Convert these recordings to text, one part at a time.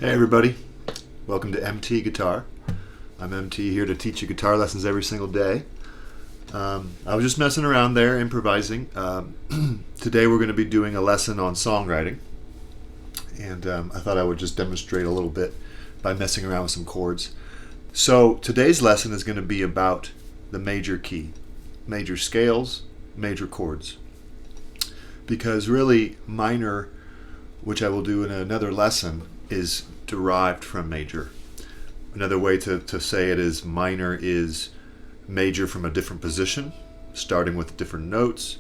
Hey everybody, welcome to MT Guitar. I'm MT here to teach you guitar lessons every single day. I was just messing around there, improvising. Today we're going to be doing a lesson on songwriting, and I thought I would just demonstrate a little bit by messing around with some chords. So today's lesson is going to be about the major key, major scales, major chords, because really minor, which I will do in another lesson, is derived from major. Another way to say it is minor is major from a different position, starting with different notes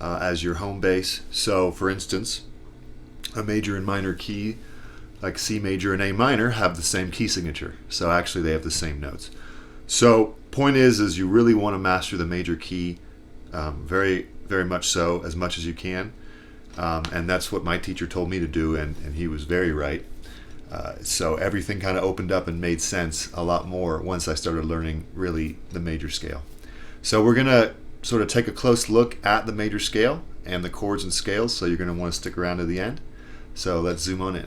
as your home base. So for instance, a major and minor key like C major and A minor have the same key signature, so actually they have the same notes. So point is you really want to master the major key very much so, as much as you can, and that's what my teacher told me to do, and he was very right. So everything kind of opened up and made sense a lot more once I started learning really the major scale. So we're going to sort of take a close look at the major scale and the chords and scales, so you're going to want to stick around to the end. So let's zoom on in.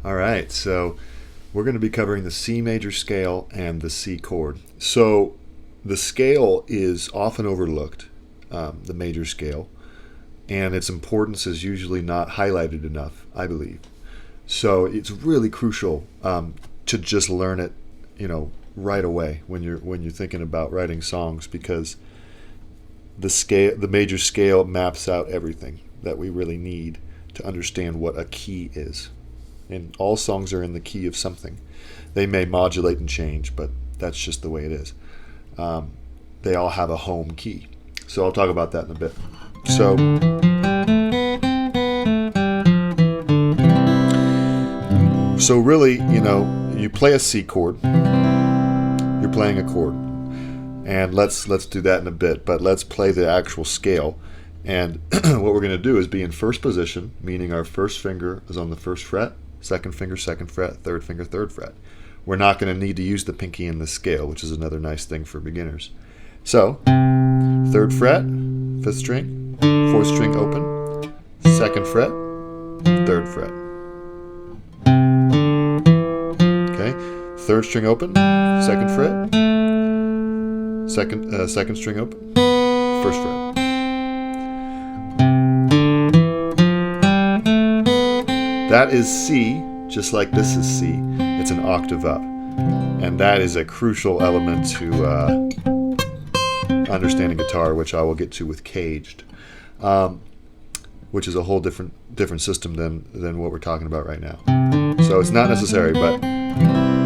Alright, so we're going to be covering the C major scale and the C chord. So the scale is often overlooked, the major scale, and its importance is usually not highlighted enough, I believe. So it's really crucial to just learn it, right away when you're thinking about writing songs, because the major scale maps out everything that we really need to understand what a key is. And all songs are in the key of something. They may modulate and change, but that's just the way it is. They all have a home key. So I'll talk about that in a bit. So really, you play a C chord, you're playing a chord, and let's do that in a bit, but let's play the actual scale. And what we're going to do is be in first position, meaning our first finger is on the first fret, second finger, second fret, third finger, third fret. We're not going to need to use the pinky in the scale, which is another nice thing for beginners. So, third fret, fifth string, fourth string open, second fret, third fret. Third string open, second fret, second string open, first fret. That is C, just like this is C. It's an octave up, and that is a crucial element to understanding guitar, which I will get to with Caged, which is a whole different system than what we're talking about right now. So it's not necessary, but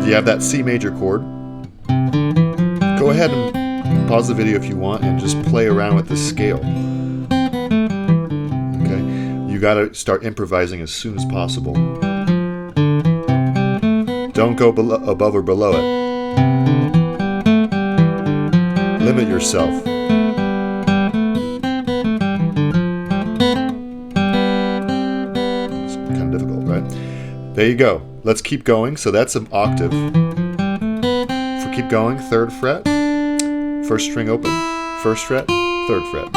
you have that C major chord. Go ahead and pause the video if you want and just play around with the scale. Okay, you got to start improvising as soon as possible. Don't go above or below it. Limit yourself. It's kind of difficult, right? There you go. Let's keep going. So that's an octave. Keep going. Third fret, first string open, first fret, third fret.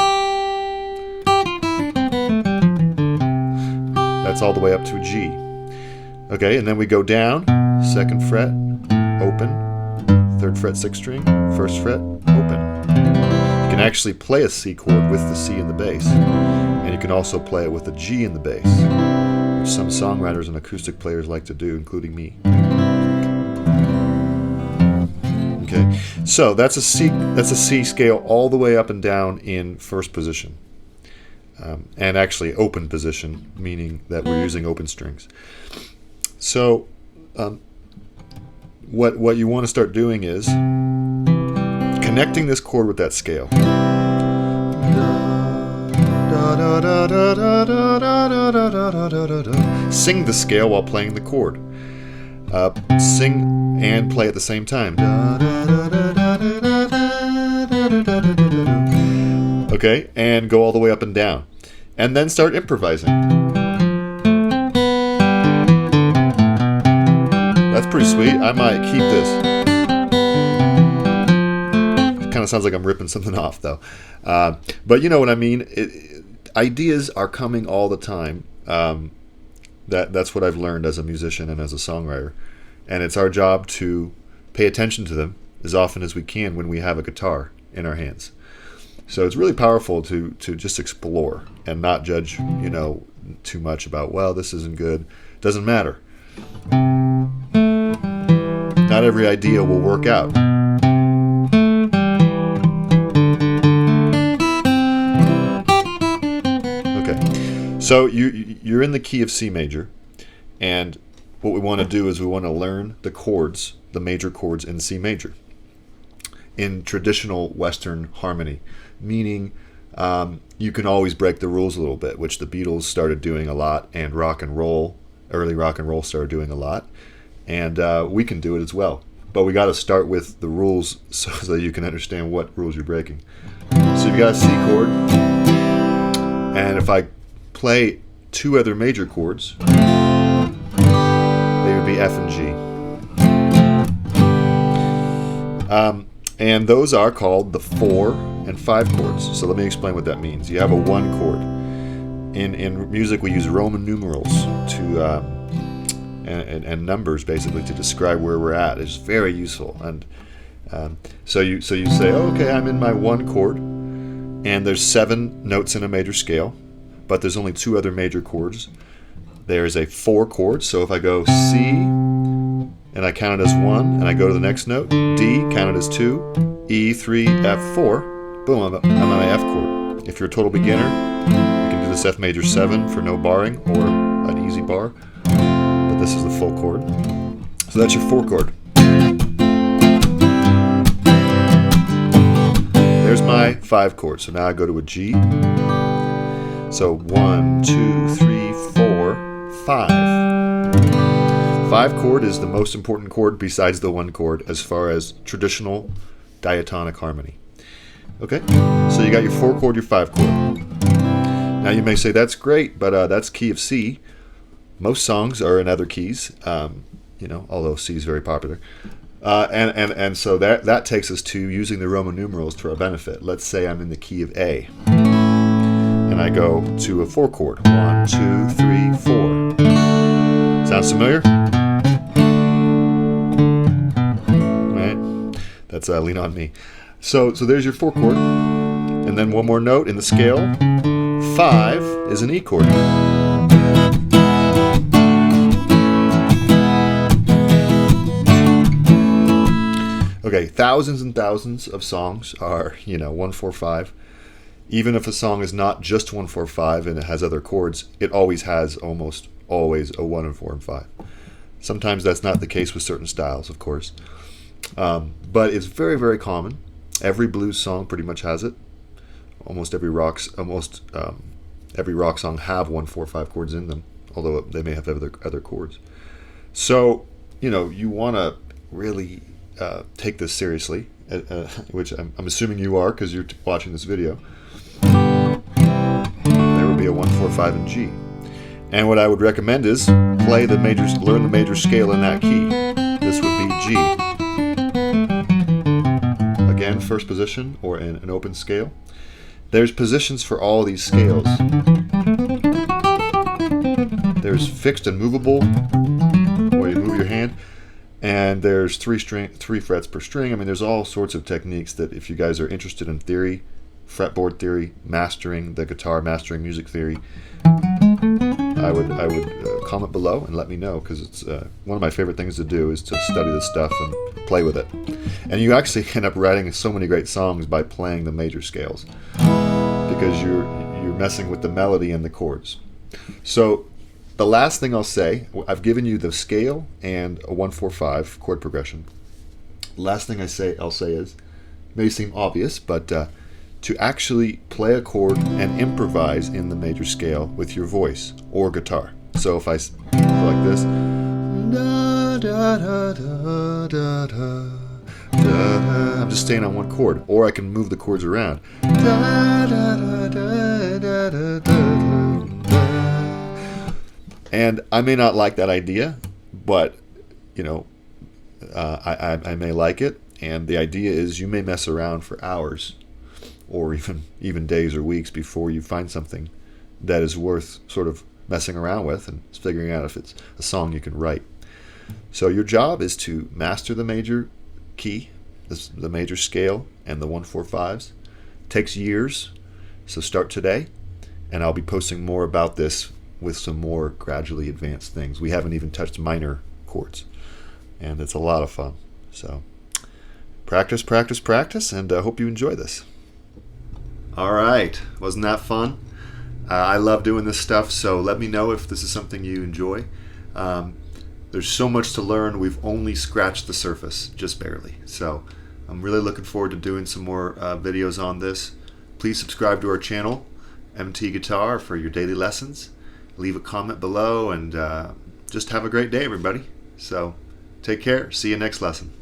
That's all the way up to a G. Okay, and then we go down. Second fret, open, third fret, sixth string, first fret, open. You can actually play a C chord with the C in the bass, and you can also play it with a G in the bass, which some songwriters and acoustic players like to do, including me. Okay, so that's a C scale all the way up and down in first position, and actually open position, meaning that we're using open strings. So what you want to start doing is connecting this chord with that scale. Sing the scale while playing the chord. Sing and play at the same time. Okay, and go all the way up and down. And then start improvising. That's pretty sweet. I might keep this. It kind of sounds like I'm ripping something off, though. But you know what I mean. Ideas are coming all the time. That's what I've learned as a musician and as a songwriter. And it's our job to pay attention to them as often as we can when we have a guitar in our hands. So it's really powerful to just explore and not judge, too much about, well, this isn't good. Doesn't matter. Not every idea will work out. Okay, so you're in the key of C major, and what we want to do is we want to learn the chords, the major chords in C major, in traditional Western harmony, meaning you can always break the rules a little bit, which the Beatles started doing a lot, and early rock and roll started doing a lot, and we can do it as well. But we got to start with the rules so that you can understand what rules you're breaking. So you've got a C chord, and if I play two other major chords, they would be F and G. And those are called the 4 and 5 chords. So let me explain what that means. You have a 1 chord. In music, we use Roman numerals and numbers basically to describe where we're at. It's very useful. And so you say, okay, I'm in my 1 chord, and there's 7 notes in a major scale, but there's only 2 other major chords. There's a 4 chord. So if I go C, and I count it as 1, and I go to the next note, D, count it as 2, E, 3, F, 4, boom, I'm on my F chord. If you're a total beginner, you can do this F major 7 for no barring, or an easy bar, but this is the full chord. So that's your 4 chord. There's my 5 chord, so now I go to a G. So 1, 2, 3, 4, 5. 5 chord is the most important chord besides the 1 chord as far as traditional diatonic harmony. Okay, so you got your 4 chord, your 5 chord. Now you may say, that's great, but that's key of C. Most songs are in other keys, although C is very popular. And so that takes us to using the Roman numerals to our benefit. Let's say I'm in the key of A, and I go to a 4 chord. 1, 2, 3, 4. Sounds familiar? Right? That's Lean On Me. So there's your 4 chord, and then one more note in the scale. 5 is an E chord. Okay, thousands and thousands of songs are, 1, 4, 5. Even if a song is not just 1, 4, 5 and it has other chords, it always has almost always a 1 and 4 and 5. Sometimes that's not the case with certain styles, of course. But it's very, very common. Every blues song pretty much has it. Almost every rock song have 1, 4, 5 chords in them, although they may have other chords. So, you want to really take this seriously, which I'm assuming you are because you're watching this video. There would be a 1, 4, 5, and G. And what I would recommend is learn the major scale in that key. This would be G. Again, first position or in an open scale. There's positions for all these scales. There's fixed and movable, where you move your hand, and there's 3 frets per string. I mean, there's all sorts of techniques that if you guys are interested in theory, fretboard theory, mastering the guitar, mastering music theory, I would comment below and let me know, because it's one of my favorite things to do is to study this stuff and play with it. And you actually end up writing so many great songs by playing the major scales, because you're messing with the melody and the chords. So the last thing I'll say, I've given you the scale and a 1, 4, 5 chord progression. Last thing I'll say is, may seem obvious, but to actually play a chord and improvise in the major scale with your voice or guitar. So if I go like this, da, da, da, da, da, da, da, I'm just staying on 1 chord, or I can move the chords around. Da, da, da, da, da, da, da, da. And I may not like that idea, but I may like it. And the idea is you may mess around for hours, or even days or weeks before you find something that is worth sort of messing around with and figuring out if it's a song you can write. So your job is to master the major key, the major scale, and the 1-4-5s. Takes years, so start today, and I'll be posting more about this with some more gradually advanced things. We haven't even touched minor chords, and it's a lot of fun. So practice, practice, practice, and I hope you enjoy this. All right, wasn't that fun? I love doing this stuff, so let me know if this is something you enjoy. There's so much to learn. We've only scratched the surface, just barely. So I'm really looking forward to doing some more videos on this. Please subscribe to our channel, MT Guitar, for your daily lessons. Leave a comment below, and just have a great day, everybody. So take care. See you next lesson.